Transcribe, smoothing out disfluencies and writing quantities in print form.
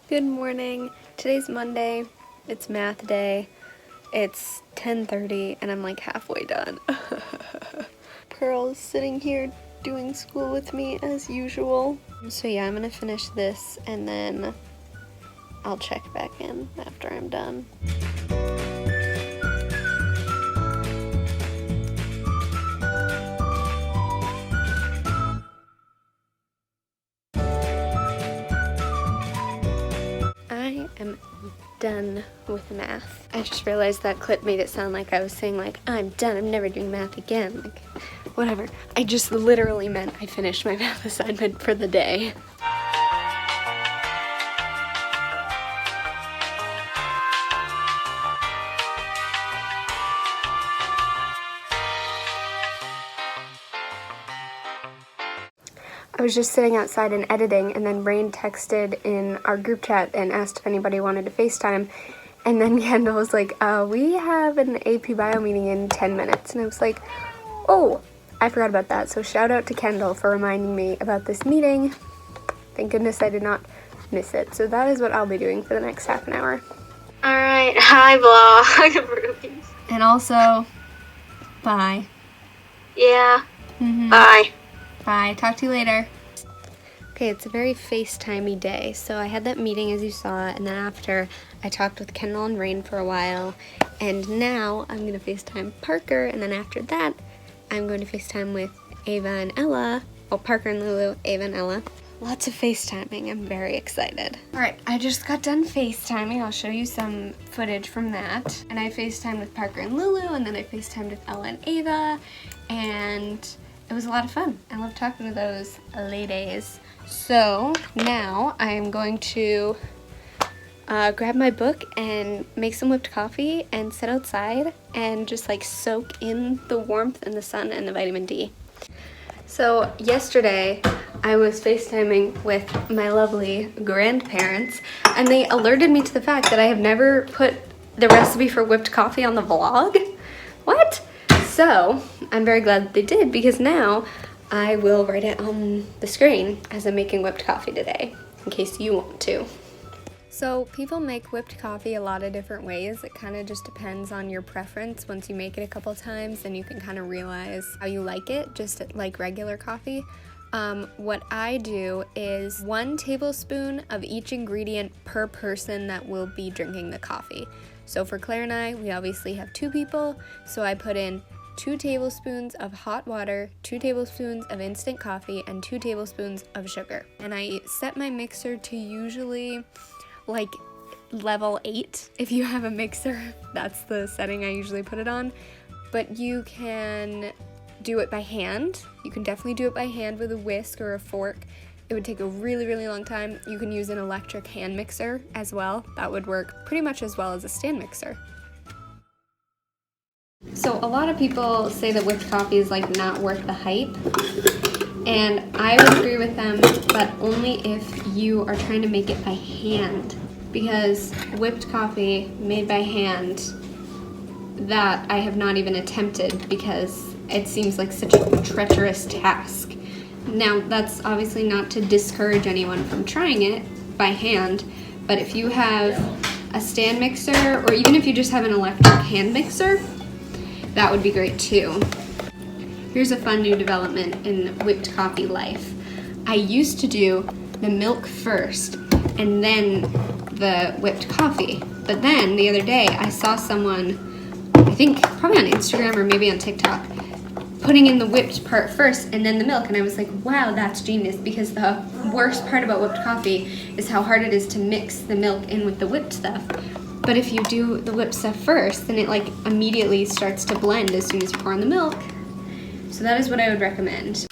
Good morning. Today's Monday. It's math day. It's 10:30 and I'm like halfway done. Pearl's sitting here doing school with me as usual. So yeah, I'm gonna finish this and then I'll check back in after I'm done. I am done with math. I just realized that clip made it sound like I was saying like, I'm done, I'm never doing math again. Like, whatever. I just literally meant I finished my math assignment for the day. I was just sitting outside and editing, and then Rain texted in our group chat and asked if anybody wanted to FaceTime. And then Kendall was like, we have an AP Bio meeting in 10 minutes. And I was like, oh, I forgot about that. So shout out to Kendall for reminding me about this meeting. Thank goodness I did not miss it. So that is what I'll be doing for the next half an hour. Alright, hi vlog. And also, bye. Yeah, bye. Bye. Talk to you later. Okay, it's a very FaceTimey day. So I had that meeting as you saw, and then after I talked with Kendall and Rain for a while, and now I'm going to FaceTime Parker, and then after that I'm going to FaceTime with Ava and Ella. Oh, Parker and Lulu, Ava and Ella. Lots of FaceTiming. I'm very excited. Alright, I just got done FaceTiming. I'll show you some footage from that. And I FaceTimed with Parker and Lulu, and then I FaceTimed with Ella and Ava, and it was a lot of fun. I love talking to those ladies. So now I'm going to grab my book and make some whipped coffee and sit outside and just like soak in the warmth and the sun and the vitamin D. So yesterday I was FaceTiming with my lovely grandparents, and they alerted me to the fact that I have never put the recipe for whipped coffee on the vlog. What? So I'm very glad that they did, because now I will write it on the screen as I'm making whipped coffee today, in case you want to. So people make whipped coffee a lot of different ways. It kind of just depends on your preference. Once you make it a couple times, then you can kind of realize how you like it, just like regular coffee. What I do is 1 tablespoon of each ingredient per person that will be drinking the coffee. So for Claire and I, we obviously have 2 people, so I put in 2 tablespoons of hot water, 2 tablespoons of instant coffee, and 2 tablespoons of sugar. And I set my mixer to usually like level 8. If you have a mixer, that's the setting I usually put it on. But you can do it by hand. You can definitely do it by hand with a whisk or a fork. It would take a really, really long time. You can use an electric hand mixer as well. That would work pretty much as well as a stand mixer. So a lot of people say that whipped coffee is like not worth the hype, and I would agree with them, but only if you are trying to make it by hand, because whipped coffee made by hand, that I have not even attempted because it seems like such a treacherous task. Now that's obviously not to discourage anyone from trying it by hand, but if you have a stand mixer, or even if you just have an electric hand mixer, that would be great too. Here's a fun new development in whipped coffee life. I used to do the milk first and then the whipped coffee. But then the other day I saw someone, I think probably on Instagram or maybe on TikTok, putting in the whipped part first and then the milk, and I was like, wow, that's genius, because the worst part about whipped coffee is how hard it is to mix the milk in with the whipped stuff. But if you do the whipped stuff first, then it like immediately starts to blend as soon as you pour in the milk. So that is what I would recommend.